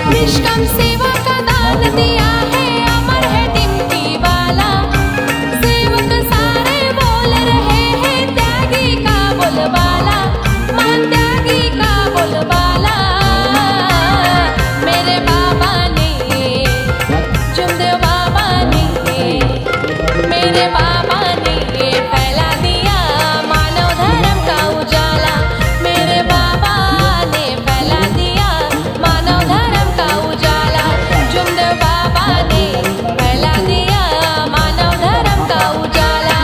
निष्काम सेवा का दान दिया है, अमर है टिमकी वाला। सेवक सारे बोल रहे हैं त्यागी का बोलबाला, मान त्यागी का बोलबाला। मेरे बाबा ने, जुमदेव बाबा ने, मेरे बाबा ने फैला दिया मानव धर्म का उजाला। मेरे बाबा ने फैला दिया मानव धर्म का उजाला। जुमदेव बाबा ने फैला दिया मानव धर्म का उजाला।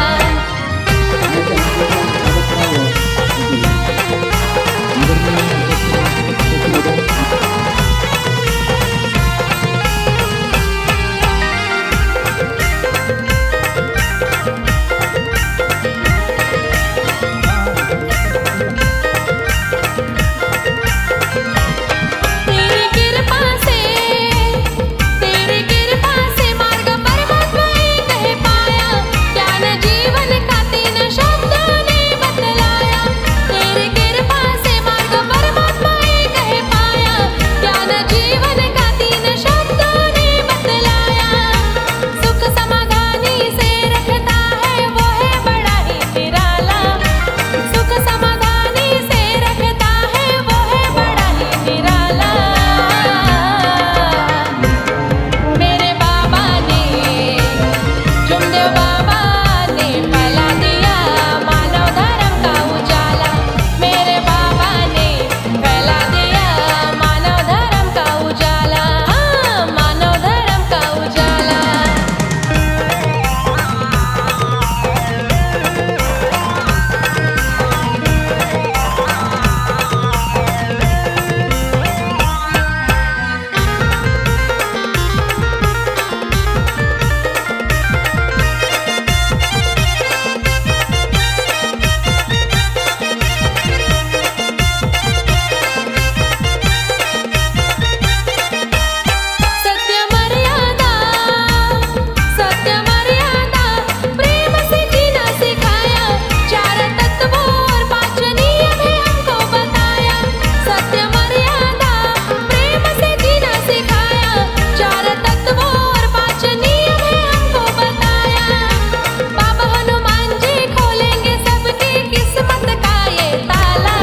तेरी कृपा से मार्ग परमात्मा एक है पाया। ज्ञान जीवन का तीन शब्दों ने बतलाया। तेरी कृपा से मार्ग परमात्मा एक है पाया। ज्ञान जीवन का तीन शब्दों ने बतलाया। सुख समाधानी से रखता है वो है बड़ा ही निराला। सुख समाधानी से रखता है वो है बड़ा ही निराला। मेरे बाबा ने, जुमदेव बाबा ने फैला दिया मानव धर्म का उजाला। मेरे बाबा ने फैला दिया मानव धर्म का उजाला। हाँ, मानव धर्म का उजाला। सत्य मर्यादा प्रेम से जीना सिखाया। चार तत्वों और पांच नियम है हमको बताया। सत्य मर्यादा प्रेम से जीना सिखाया। चार तत्वों और पांच नियम है हमको बताया। बाबा हनुमान जी खोलेंगे सबकी किस्मत का ये ताला।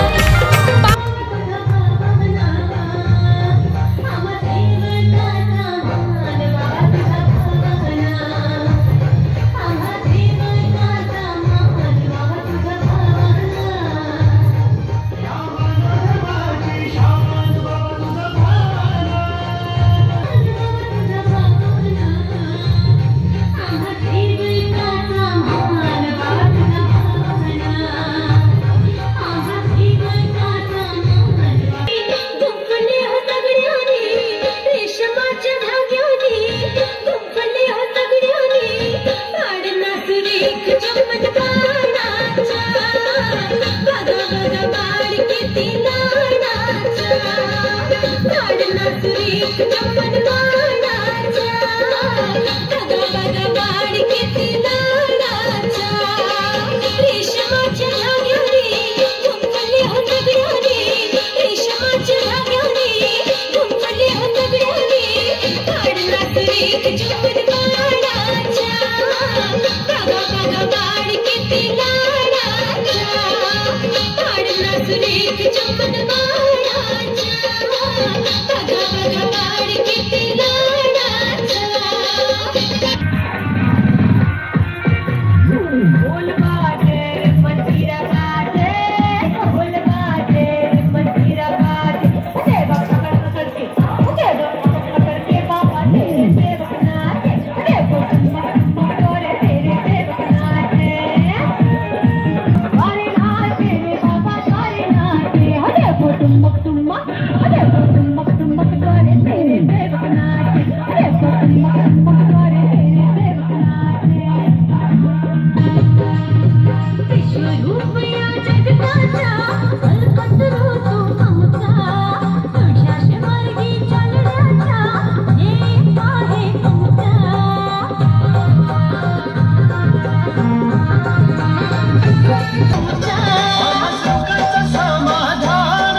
समाधान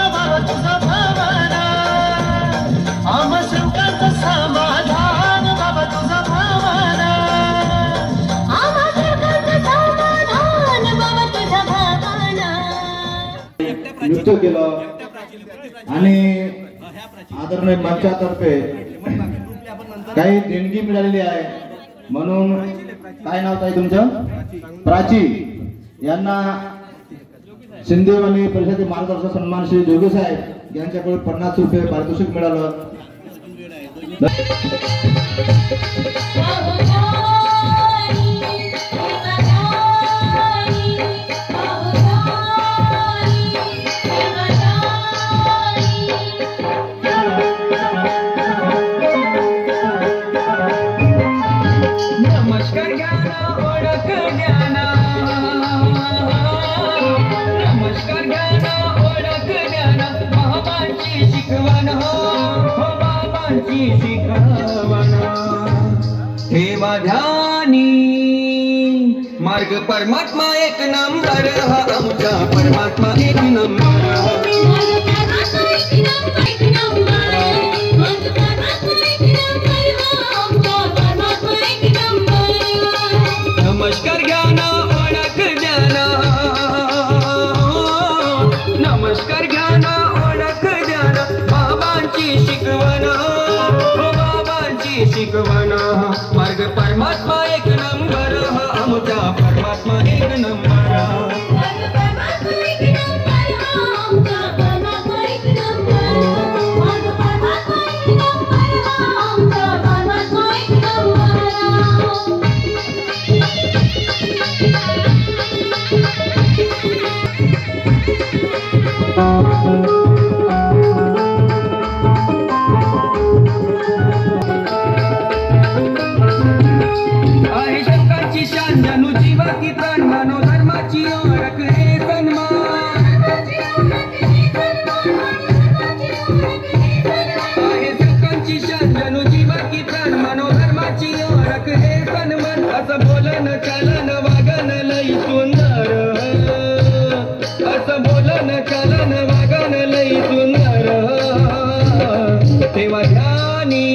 तुझं भावना आमस नृत्य केलं आणि आदरणीय मंचातर्फे काही देणगी मिळालेली आहे म्हणून काय नाव आहे तुमचं? प्राची यांना सिंधेवाली परिषदेचे मार्गदर्शक सन्मान श्री जोगी साहेब यांच्याकडून 50 रुपये पारितोषिक मिळालं. ठेवा ध्यानी मार्ग परमात्मा एक नंबर हा आमचा परमात्मा एक नंबर. नमस्कार ज्ञान ओळख ज्ञान, नमस्कार ज्ञान ओळख ज्ञान, बाबांची शिकवण, बाबांची शिकवण. मार्ग परमात्मा एक नंबर हा आमचा परमात्मा एक नंबर. आहे शंकरची शान जणू जीवा की प्राण, मानव धर्माची ओळख हे सन्मान. आहे शंकरची शान जणू जीवा की प्राण, मानव धर्माची ओळख हे सन्मान. असं बोलन चालन वागन लई सुंदर, असं बोलन चालन वागन लई सुंदर. तेव्हा ध्यानी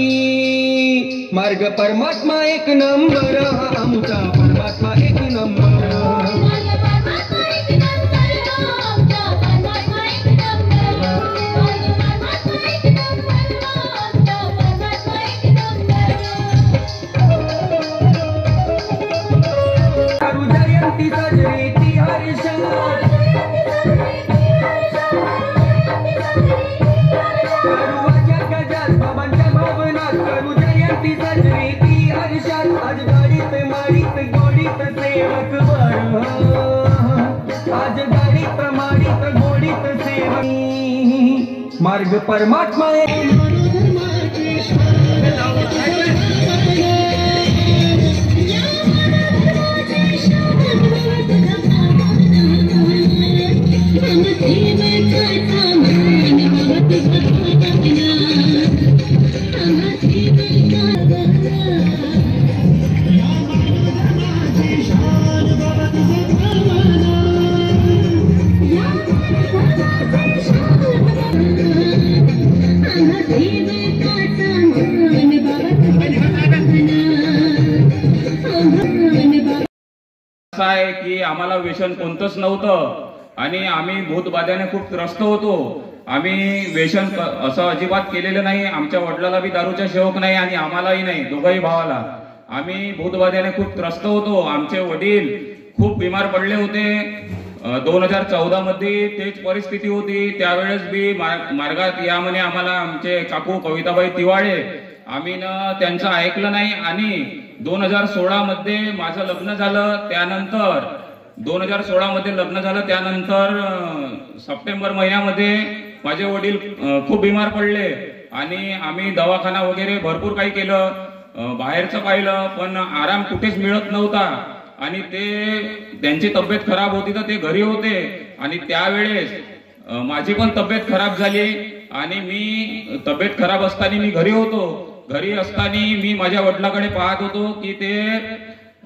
मार्ग परमात्मा एक नंबर हा आमचा परमात्मा एक नंबर. करू जयंती साजरी ती हर्षात, करू वाच्या गजात बाबांच्या भावनात, करू जयंती साजरी ती हर्षात. आज गाडीत माडीत गोडीत सेवक वर, आज गाडीत माडीत गोडीत सेवक. मार्ग परमात्मा आहे की आम्हाला व्यसन कोणतंच नव्हतं आणि आम्ही भूतबाध्याने खूप त्रस्त होतो. आम्ही व्यसन असं अजिबात केलेलं नाही. आमच्या वडिलाला बी दारूचा शौक नाही आणि आम्हालाही नाही, दोघाही भावाला. आम्ही भूतबाध्याने खूप त्रस्त होतो. आमचे वडील खूप बिमार पडले होते. 2014 मध्ये तेच परिस्थिती होती. त्यावेळेस बी मार्गात या म्हणे आम्हाला आमचे काकू कविताबाई तिवाळे. आम्ही त्यांचं ऐकलं नाही आणि 2016 मध्ये माझं लग्न झालं. त्यानंतर 2016 मध्ये लग्न झालं त्यानंतर सप्टेंबर महिन्यामध्ये माझे वडील खूप बिमार पडले आणि आम्ही दवाखाना वगैरे भरपूर काही केलं, बाहेरचं पाहिलं, पण आराम कुठेच मिळत नव्हता. आणि त्यांची तब्येत खराब होती तर ते घरी होते आणि त्यावेळेस माझी पण तब्येत खराब झाली आणि मी तब्येत खराब असताना मी घरी होतो. घरी असताना मी माझ्या वडिलांकडे पाहत होतो की ते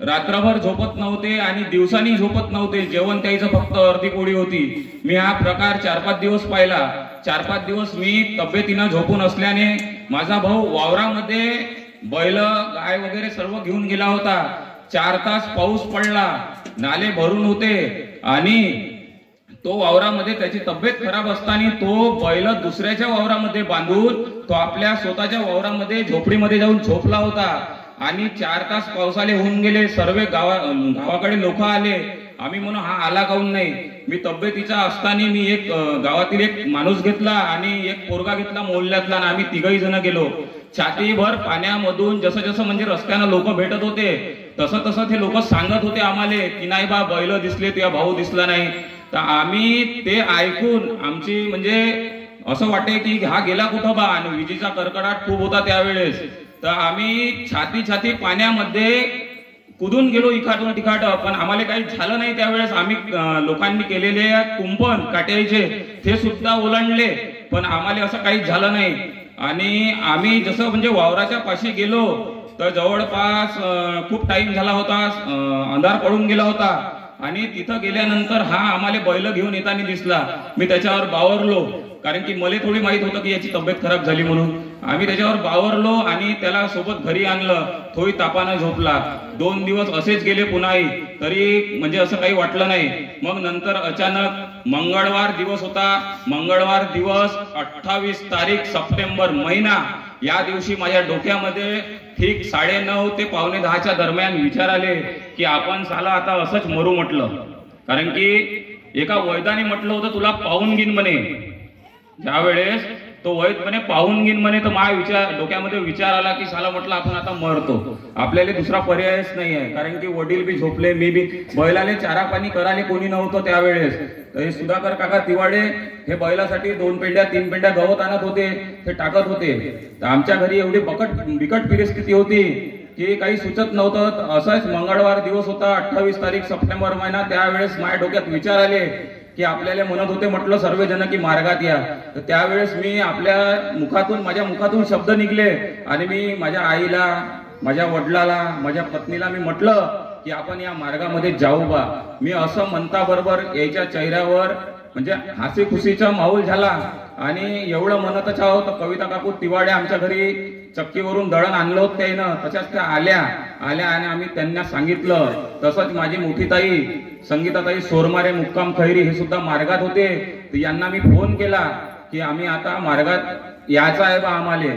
रात्रभर झोपत नव्हते आणि दिवसानी झोपत नव्हते. जेवण त्याचं फक्त अर्धी पोळी होती. मी हा प्रकार 4-5 दिवस पाहिला. 4-5 दिवस मी तब्येतीनं झोपून असल्याने माझा भाऊ वावरामध्ये बैल गाय वगैरे सर्व घेऊन गेला होता. 4 तास पाऊस पडला, नाले भरून होते आणि तो वावरामध्ये त्याची तब्येत खराब असताना तो बैल दुसऱ्याच्या वावरामध्ये बांधून तो आपल्या स्वतःच्या वावरामध्ये झोपडीमध्ये जाऊन झोपला होता. आणि 4 तास पावसाले होऊन गेले, सर्व गावाकडे लोक आले. आम्ही म्हणून हा आला काऊन नाही. मी तब्येतीचा असताना मी एक गावातील एक माणूस घेतला आणि एक पोरगा घेतला मोहल्ल्यातला, आणि आम्ही 3घही जण गेलो. छातीभर पाण्यामधून जसं जसं म्हणजे रस्त्यानं लोक भेटत होते तसं तसं ते लोक सांगत होते आम्हाला की नाही बा बैल दिसले, तुझा भाऊ दिसला नाही. तर आम्ही ते ऐकून आमची म्हणजे असं वाटे की हा गेला कुठं बा. आणि विजेचा कडकडाट खूप होता त्यावेळेस. तर आम्ही छाती पाण्यामध्ये कुदून गेलो इखाटून तिखाट, पण आम्हाला काही झालं नाही. त्यावेळेस आम्ही लोकांनी केलेले कुंपण काट्याचे ते सुद्धा ओलांडले, पण आम्हाला असं काही झालं नाही. आणि आम्ही जसं म्हणजे वावराच्या पाशी गेलो तर जवळपास खूप टाइम झाला होता, अंधार पडून गेला होता. आणि तिथं गेल्यानंतर हा आम्हाला बैल घेऊन येताना दिसला. मी त्याच्यावर बावरलो, कारण की मला थोडी माहित होतं की याची तब्येत खराब झाली म्हणून. आम्ही त्याच्यावर बावरलो आणि त्याला सोबत घरी आणलं. थोडी तापानं झोपला. 2 दिवस असेच गेले पुन्हाही, तरी म्हणजे असं काही वाटलं नाही. मग नंतर अचानक मंगळवार दिवस होता. मंगळवार दिवस 28 तारीख सप्टेंबर महिना, या दिवशी माझ्या डोक्यामध्ये ठीक 9:30 ते 9:45 दरम्यान विचार आले की आपण साला आता असंच मरू म्हटलं. कारण की एका वैद्याने म्हटलं होतं तुला पाहून घेईन म्हणे. ज्यावेळेस तो वैद म्हणे पाहून घेईन म्हणे, तर माझ्या डोक्यामध्ये विचार आला की साला म्हटलं आपण आता मरतो, आपल्याला दुसरा पर्यायच नाही आहे. कारण की वडील बी झोपले, मी बी बैलाले चारा पाणी करायला कोणी नव्हतं त्यावेळेस. तर हे सुधाकर काका तिवाडे हे बैलासाठी 2 पेंड्या 3 पेंड्या गवत आणत होते, ते टाकत होते. तर आमच्या घरी एवढी बिकट परिस्थिती होती की काही सुचत नव्हतं. असाच मंगळवार दिवस होता 28 तारीख सप्टेंबर महिना. त्यावेळेस माझ्या डोक्यात विचार आले की आपल्याला म्हणत होते म्हटलं सर्वजण की मार्गात या. तर त्यावेळेस मी माझ्या मुखातून शब्द निघले आणि मी माझ्या आईला, माझ्या वडिलाला, माझ्या पत्नीला मी म्हटलं की आपण या मार्गामध्ये जाऊ बा. मी असं म्हणता बरोबर याच्या चेहऱ्यावर म्हणजे हसी खुशीचा माहोल झाला. आणि एवढं म्हणतच आहोत तर कविता काकू तिवाडे आमच्या घरी चक्कीवरून दळण आणलं होतं त्यानं, तशाच त्या आल्या आणि आम्ही त्यांना सांगितलं. तसंच माझी मोठी ताई संगीताताई सोरमारे मुक्काम खैरी हे सुद्धा मार्गात होते. यांना मी फोन केला की आम्ही आता मार्गात यायचं आहे बा आम्हाला.